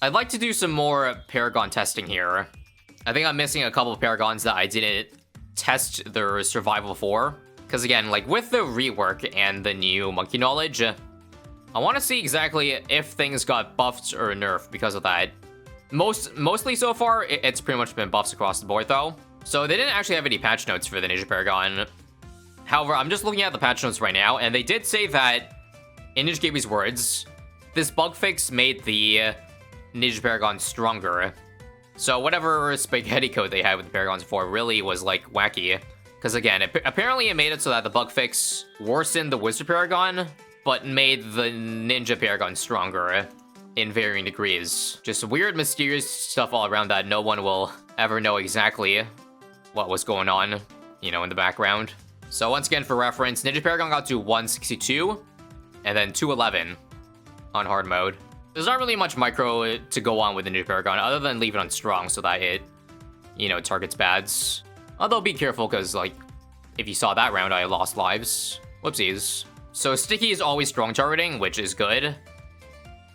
I'd like to do some more Paragon testing here. I think I'm missing a couple of Paragons that I didn't test their survival for. Because again, like with the rework and the new monkey knowledge, I want to see exactly if things got buffed or nerfed because of that. Mostly so far, it's pretty much been buffs across the board though. So they didn't actually have any patch notes for the Ninja Paragon. However, I'm just looking at the patch notes right now, and they did say that, in Ninja Gaby's words, this bug fix made the Ninja Paragon stronger. So whatever spaghetti code they had with the Paragons before really was like wacky. Because again, apparently it made it so that the bug fix worsened the Wizard Paragon, but made the Ninja Paragon stronger in varying degrees. Just weird, mysterious stuff all around that no one will ever know exactly what was going on, you know, in the background. So once again, for reference, Ninja Paragon got to 162, and then 211 on hard mode. There's not really much micro to go on with the Ninja Paragon, other than leave it on strong so that it, you know, targets bads. Although be careful, because, like, if you saw that round, I lost lives. Whoopsies. So Sticky is always strong targeting, which is good.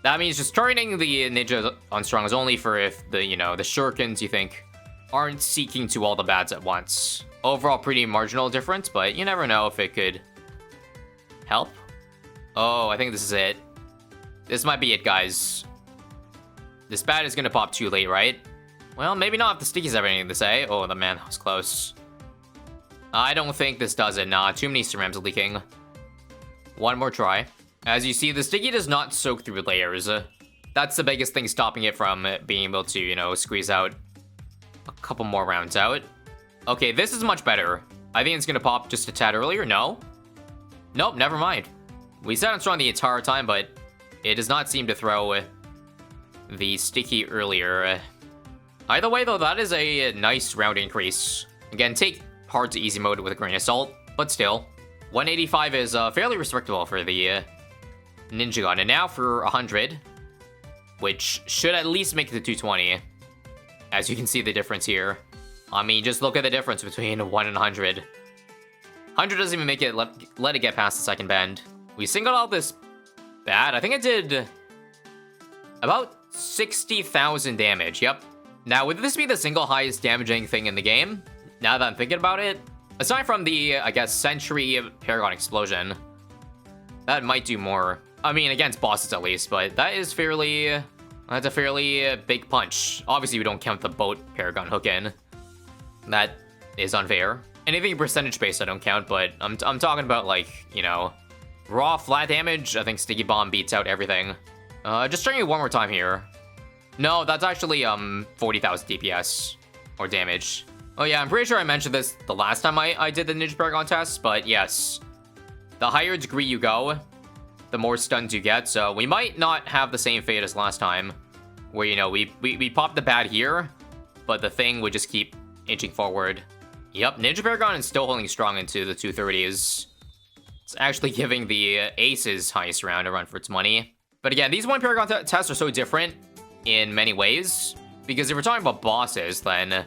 That means just targeting the Ninja on strong is only for if the, you know, the shurikens you think aren't seeking to all the bads at once. Overall, pretty marginal difference, but you never know if it could help. Oh, I think this is it. This might be it, guys. This bad is gonna pop too late, right? Well, maybe not if the Stickies have anything to say. Oh, the man was close. I don't think this does it. Nah, too many cerams are leaking. One more try. As you see, the Sticky does not soak through layers. That's the biggest thing stopping it from being able to, you know, squeeze out a couple more rounds out. Okay, this is much better. I think it's gonna pop just a tad earlier. No? Nope, never mind. We sat on strong the entire time, but it does not seem to throw the Sticky earlier. Either way, though, that is a nice round increase. Again, take hard to easy mode with a grain of salt, but still. 185 is fairly respectable for the Ninja Gun. And now for 100, which should at least make it to 220. As you can see the difference here. I mean, just look at the difference between 1 and 100. 100 doesn't even make it, let it get past the second bend. We singled out this bad. I think it did about 60,000 damage, yep. Now, would this be the single highest damaging thing in the game? Now that I'm thinking about it? Aside from the, I guess, Sentry Paragon Explosion, that might do more. I mean, against bosses at least, but that is fairly... That's a fairly big punch. Obviously, we don't count the boat Paragon hook in. That is unfair. Anything percentage-based I don't count, but I'm talking about, like, you know, raw flat damage. I think Sticky Bomb beats out everything. Just trying it one more time here. No, that's actually 40,000 DPS or damage. Oh yeah, I'm pretty sure I mentioned this the last time I did the Ninja Paragon test, but yes. The higher degree you go, the more stuns you get, so we might not have the same fate as last time, where, you know, we pop the bad here, but the thing would just keep inching forward. Yep, Ninja Paragon is still holding strong into the 230s. It's actually giving the Ace's highest round a run for its money. But again, these one Paragon tests are so different in many ways, because if we're talking about bosses, then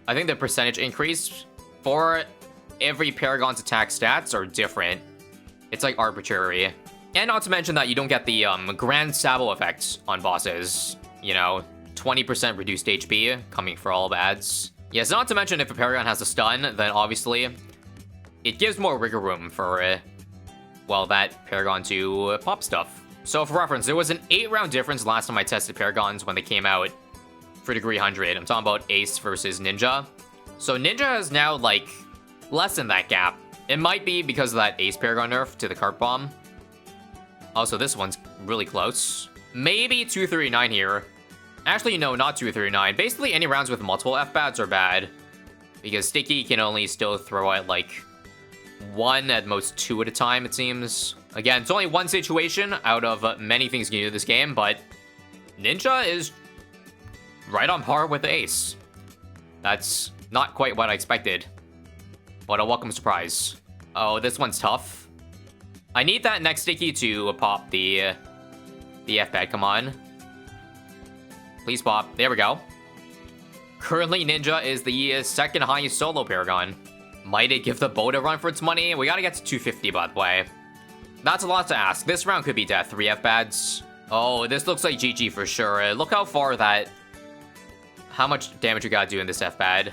I think the percentage increase for every Paragon's attack stats are different. It's like arbitrary. And not to mention that you don't get the Grand Sabo effect on bosses. You know, 20% reduced HP coming for all bads. Yes, not to mention if a Paragon has a stun, then obviously it gives more wiggle room for, well, that Paragon to pop stuff. So for reference, there was an 8-round difference last time I tested Paragons when they came out for degree 100. I'm talking about Ace versus Ninja. So Ninja has now, like, lessened that gap. It might be because of that Ace Paragon nerf to the Cart Bomb. Also, this one's really close. Maybe 239 here. Actually, no, not 239. Basically, any rounds with multiple F-Bats are bad, because Sticky can only still throw out, like, 1, at most 2 at a time, it seems. Again, it's only one situation out of many things you can do this game, but Ninja is right on par with the Ace. That's not quite what I expected, but a welcome surprise. Oh, this one's tough. I need that next Sticky to pop the F-Bat, come on. Please pop. There we go. Currently, Ninja is the second highest solo Paragon. Might it give the boat a run for its money? We gotta get to 250, by the way. That's a lot to ask. This round could be death. 3 F-Bads. Oh, this looks like GG for sure. Look how far that... How much damage we gotta do in this F-Bad.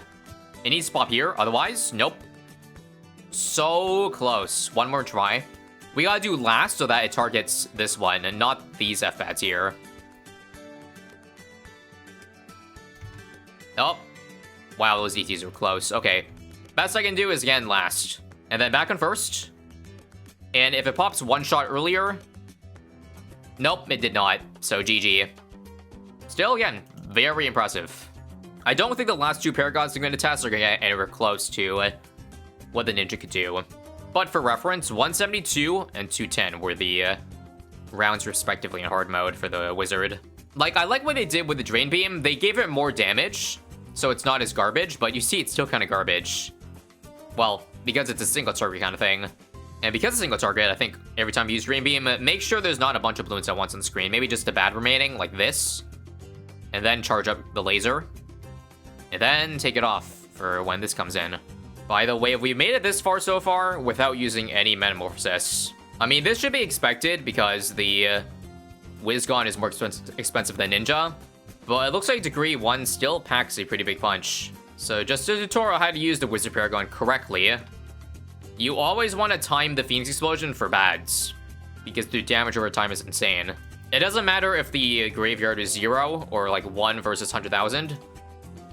It needs to pop here, otherwise, nope. So close. One more try. We gotta do last so that it targets this one, and not these F-Bats here. Oh. Wow, those ETs were close. Okay. Best I can do is, again, last. And then back on first. And if it pops one shot earlier... Nope, it did not. So, GG. Still, again, very impressive. I don't think the last two Paragons I'm going to test are going to get anywhere close to what the Ninja could do. But for reference, 172 and 210 were the rounds respectively in hard mode for the Wizard. Like, I like what they did with the Drain Beam. They gave it more damage, so it's not as garbage, but you see it's still kind of garbage. Well, because it's a single target kind of thing. And because it's a single target, I think every time you use Drain Beam, make sure there's not a bunch of balloons at once on the screen. Maybe just a bad remaining, like this. And then charge up the laser. And then take it off for when this comes in. By the way, we've made it this far so far without using any Metamorphosis. I mean, this should be expected because the Whizgon is more expensive than Ninja. But it looks like Degree 1 still packs a pretty big punch. So just a tutorial how to use the Wizard Paragon correctly. You always want to time the Phoenix Explosion for bads, because the damage over time is insane. It doesn't matter if the graveyard is 0 or like 1 versus 100,000.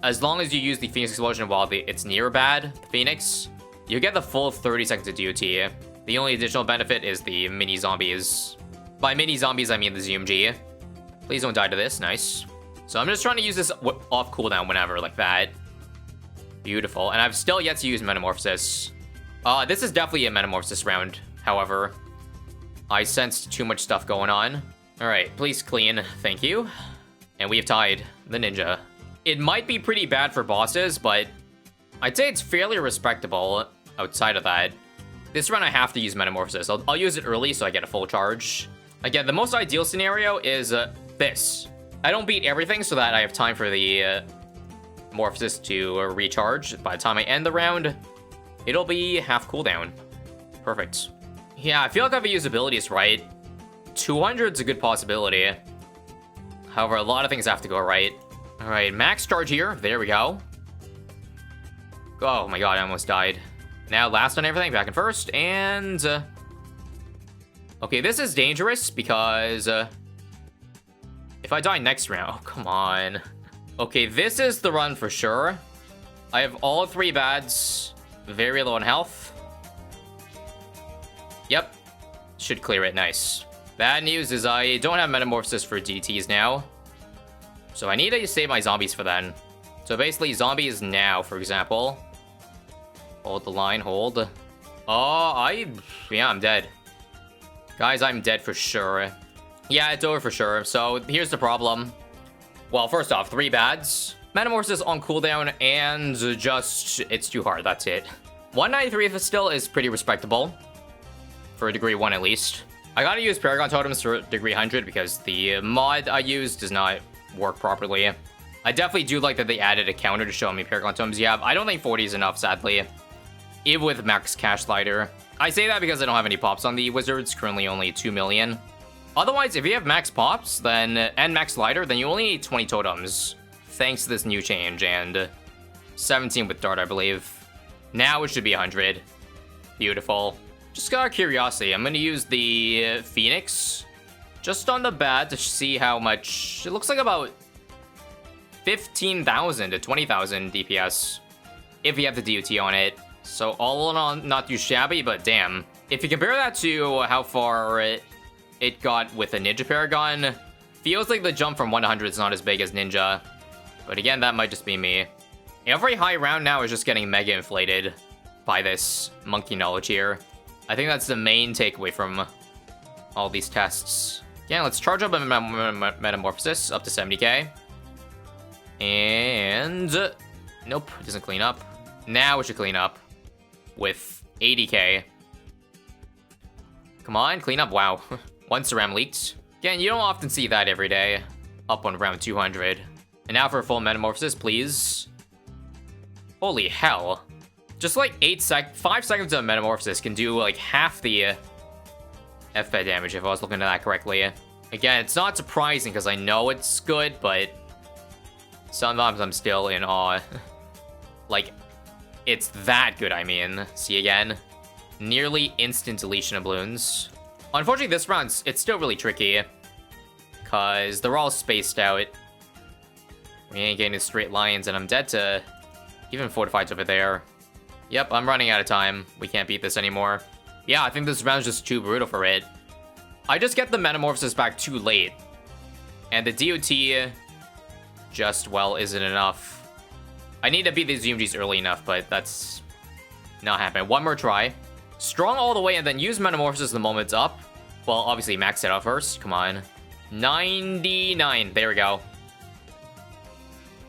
As long as you use the Phoenix Explosion while it's near bad, the Phoenix, you get the full 30 seconds of DOT. The only additional benefit is the mini zombies. By mini zombies, I mean the ZMG. Please don't die to this, nice. So I'm just trying to use this off cooldown whenever, like that. Beautiful, and I've still yet to use Metamorphosis. This is definitely a Metamorphosis round, however. I sensed too much stuff going on. Alright, please clean, thank you. And we have tied the Ninja. It might be pretty bad for bosses, but I'd say it's fairly respectable outside of that. This run I have to use Metamorphosis. I'll use it early so I get a full charge. Again, the most ideal scenario is this. I don't beat everything so that I have time for the Morphosis to recharge. By the time I end the round, it'll be half cooldown. Perfect. Yeah, I feel like if I use abilities right, 200's a good possibility. However, a lot of things have to go right. Alright, max charge here. There we go. Oh my god, I almost died. Now, last on everything, back in first, and... okay, this is dangerous because... if I die next round... oh, come on. Okay, this is the run for sure. I have all 3 bads. Very low on health. Yep. Should clear it, nice. Bad news is I don't have Metamorphosis for DTs now. So I need to save my zombies for then. So basically, zombies now, for example. Hold the line, hold. Oh, yeah, I'm dead. Guys, I'm dead for sure. Yeah, it's over for sure. So here's the problem. Well, first off, 3 bads. Metamorphosis on cooldown, and just, it's too hard, that's it. 193 still is pretty respectable. For Degree 1 at least. I gotta use Paragon Totems for Degree 100 because the mod I use does not work properly. I definitely do like that they added a counter to show me Paragon Totems. Yeah, I don't think 40 is enough, sadly. Even with max cash slider. I say that because I don't have any pops on the Wizards, currently only 2 million. Otherwise, if you have max pops, then and max slider, then you only need 20 totems. Thanks to this new change, and 17 with Dart, I believe. Now it should be 100. Beautiful. Just out of curiosity, I'm gonna use the Phoenix just on the bat to see how much. It looks like about 15,000 to 20,000 DPS if you have the DOT on it. So all in all, not too shabby, but damn. If you compare that to how far it got with a Ninja Paragon, feels like the jump from 1 to 100 is not as big as Ninja. But again, that might just be me. Every high round now is just getting mega inflated by this monkey knowledge here. I think that's the main takeaway from all these tests. Yeah, let's charge up a Metamorphosis up to 70k. And... nope, it doesn't clean up. Now it should clean up with 80k. Come on, clean up. Wow. One Ceram leaked. Again, you don't often see that every day. Up on round 200. And now for a full Metamorphosis, please. Holy hell. Just like 5 seconds of Metamorphosis can do like half the F-Bed damage if I was looking at that correctly. Again, it's not surprising because I know it's good, but sometimes I'm still in awe. Like, it's that good, I mean. See again? Nearly instant deletion of Bloons. Unfortunately, this round, it's still really tricky. Because they're all spaced out. We ain't getting straight lines, and I'm dead to even fortifieds over there. Yep, I'm running out of time. We can't beat this anymore. Yeah, I think this round's just too brutal for it. I just get the Metamorphosis back too late. And the DOT just, well, isn't enough. I need to beat these UMGs early enough, but that's not happening. One more try. Strong all the way, and then use Metamorphosis the moment it's up. Well, obviously, max it out first. Come on. 99. There we go.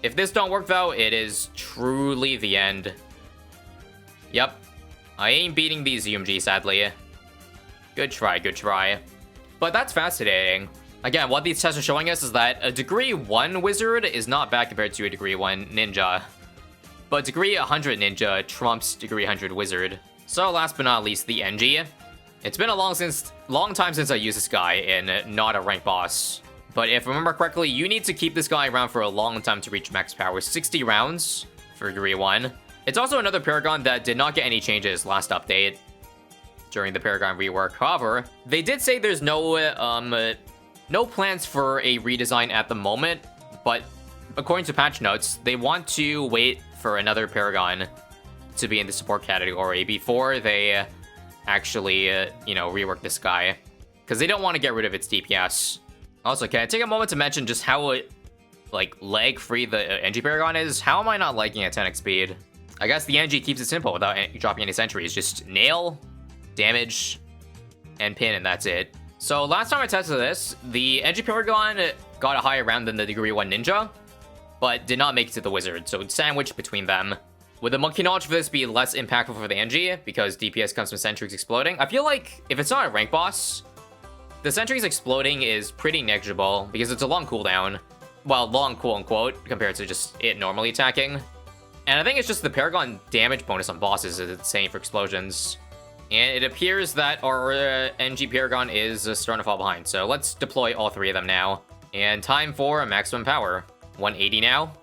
If this don't work, though, it is truly the end. Yep. I ain't beating these UMG, sadly. Good try, good try. But that's fascinating. Again, what these tests are showing us is that a degree 1 wizard is not bad compared to a degree 1 ninja. But degree 100 ninja trumps degree 100 wizard. So last but not least, the NG. It's been a long time since I used this guy in not a rank boss. But if I remember correctly, you need to keep this guy around for a long time to reach max power. 60 rounds for degree 1. It's also another Paragon that did not get any changes last update during the Paragon rework. However, they did say there's no plans for a redesign at the moment, but according to patch notes, they want to wait for another Paragon to be in the support category before they actually, rework this guy. Because they don't want to get rid of its DPS. Also, can I take a moment to mention just how, lag-free the NG Paragon is? How am I not liking a 10x speed? I guess the NG keeps it simple without dropping any sentries. Just nail, damage, and pin, and that's it. So last time I tested this, the NG Paragon got a higher round than the degree 1 ninja, but did not make it to the wizard, so it's sandwiched between them. Would the monkey knowledge for this be less impactful for the NG because DPS comes from sentries exploding? I feel like if it's not a rank boss, the sentries exploding is pretty negligible because it's a long cooldown. Well, long quote-unquote, compared to just it normally attacking. And I think it's just the Paragon damage bonus on bosses is insane for explosions. And it appears that our NG Paragon is starting to fall behind. So let's deploy all three of them now. And time for maximum power. 180 now.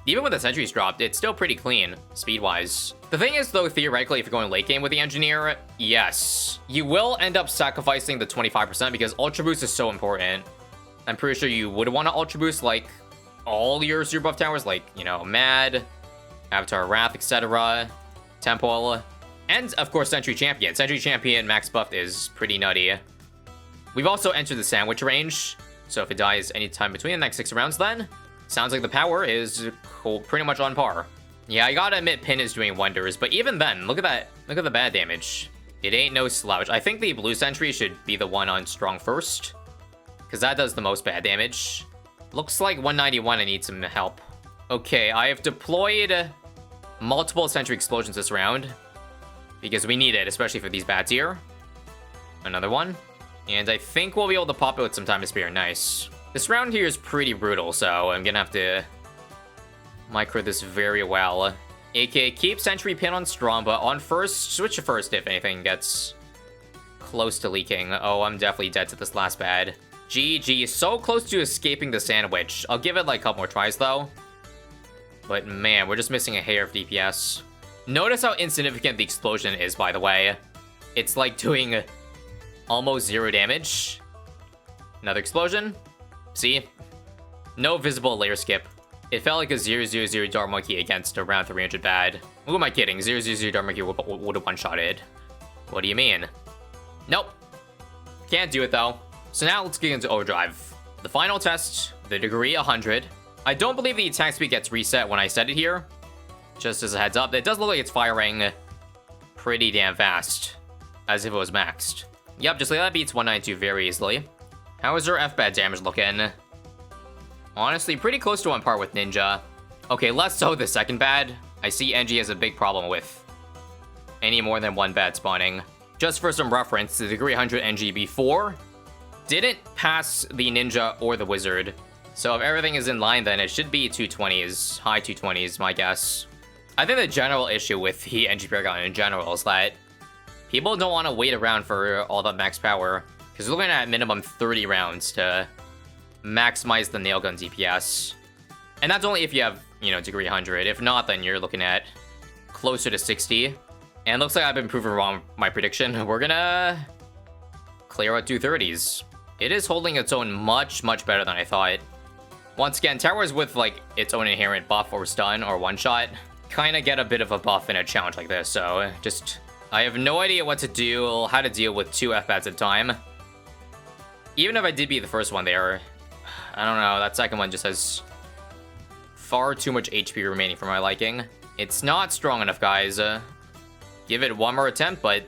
Even when the sentries dropped, it's still pretty clean, speed-wise. The thing is, though, theoretically, if you're going late game with the Engineer, yes, you will end up sacrificing the 25% because Ultra Boost is so important. I'm pretty sure you would want to Ultra Boost, like, all your super buff towers, like, Mad, Avatar Wrath, etc., Temple, and, of course, Sentry Champion. Sentry Champion max buff is pretty nutty. We've also entered the sandwich range, so if it dies anytime between the next 6 rounds then, sounds like the power is pretty much on par. Yeah, I gotta admit Pin is doing wonders, but even then, look at that. Look at the bad damage. It ain't no slouch. I think the blue sentry should be the one on strong first, because that does the most bad damage. Looks like 191, I need some help. Okay, I have deployed multiple sentry explosions this round, because we need it, especially for these bats here. Another one. And I think we'll be able to pop it with some time to spare. Nice. This round here is pretty brutal, so I'm gonna have to micro this very well. AK, keep Sentry Pin on strong, but on first, switch to first if anything gets close to leaking. Oh, I'm definitely dead to this last bad. GG, so close to escaping the sandwich. I'll give it like a couple more tries though. But man, we're just missing a hair of DPS. Notice how insignificant the explosion is, by the way. It's like doing almost 0 damage. Another explosion. See? No visible layer skip. It felt like a 0/0/0 Dark Monkey against around 300 bad. Who am I kidding? 0/0/0 Dark Monkey would have one-shotted. What do you mean? Nope. Can't do it though. So now let's get into Overdrive. The final test, the degree 100. I don't believe the attack speed gets reset when I set it here. Just as a heads up, it does look like it's firing pretty damn fast. As if it was maxed. Yep, just like that beats 192 very easily. How is our F-bad damage looking? Honestly, pretty close to on par with Ninja. Okay, less so the second bad. I see NG has a big problem with any more than one bad spawning. Just for some reference, the degree 100 NG before didn't pass the Ninja or the Wizard. So if everything is in line, then it should be 220s, high 220s, my guess. I think the general issue with the NG Paragon in general is that people don't want to wait around for all the max power. Because we're looking at minimum 30 rounds to maximize the nail gun DPS. And that's only if you have, you know, degree 100. If not, then you're looking at closer to 60. And looks like I've been proven wrong my prediction. We're gonna clear out 230s. It is holding its own much, much better than I thought. Once again, towers with like its own inherent buff or stun or one-shot kind of get a bit of a buff in a challenge like this. So just, I have no idea what to do, how to deal with 2 F-bats at a time. Even if I did beat the first one there, I don't know, that second one just has far too much HP remaining for my liking. It's not strong enough, guys. Give it one more attempt, but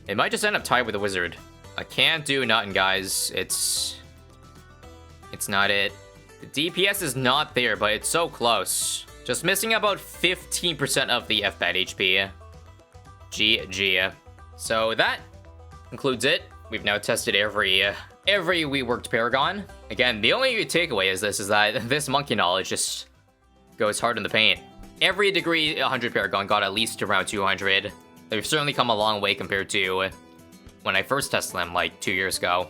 it might just end up tied with the wizard. I can't do nothing, guys. It's not it. The DPS is not there, but it's so close. Just missing about 15% of the F-bat HP. GG. So that concludes it. We've now tested every reworked Paragon. Again, the only takeaway is that this monkey knowledge just goes hard in the paint. Every degree 100 Paragon got at least around 200. They've certainly come a long way compared to when I first tested them like 2 years ago.